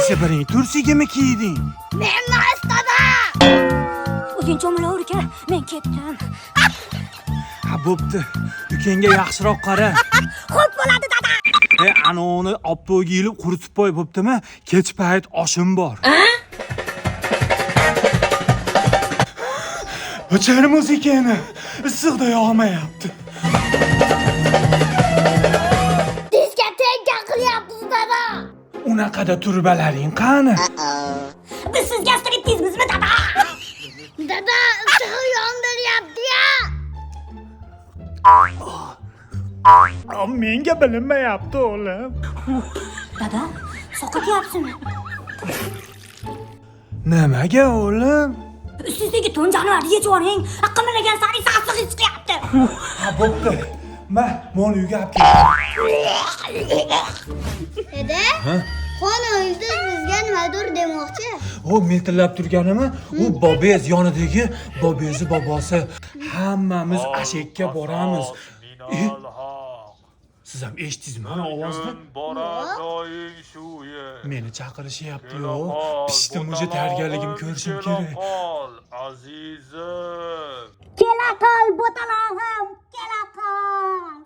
qaysi biring tursigimi kiyding? Men emas, dada. O'zing cho'milaver aka, men ketdim. Ha, bo'pti. Ukangga yaxshiroq qara. Xo'p bo'ladi, dada. Anoni opto'yga yilib quritib qo'y, bo'ptimi? Kech payt oshim bor. O'chiramiz ekan. Issiqda yog'mayapti. Diskoteka qilyapsiz, dada. Unaqada turbalaring qani? Biz sizga striptizmizmi, dada? Dada, issiq yondiryapti-ya. Menga bilinmayapti, o'g'lim. Dada, sovqotyapsizmi? Nimaga, o'g'lim? Sizdagi to'n jonivorni yechib yuboring. Qimirlagan sari sassiq his qilyapti. Ha, bo'pti. Men uyga olib keldim. Dada? Xonangizda sizga nimadir demoqchi? O miltillab turganimi? U bobez yonidagi bobezi bobosi. Hammamiz ashakka boramiz. Siz ham eshitdingizmi ana ovozni? Meni chaqirishyapti-yo. Pishdim o'sha tayyorgarligimni ko'rishim kerak. Azizim. Kela qol, bo'talog'im, kela qol.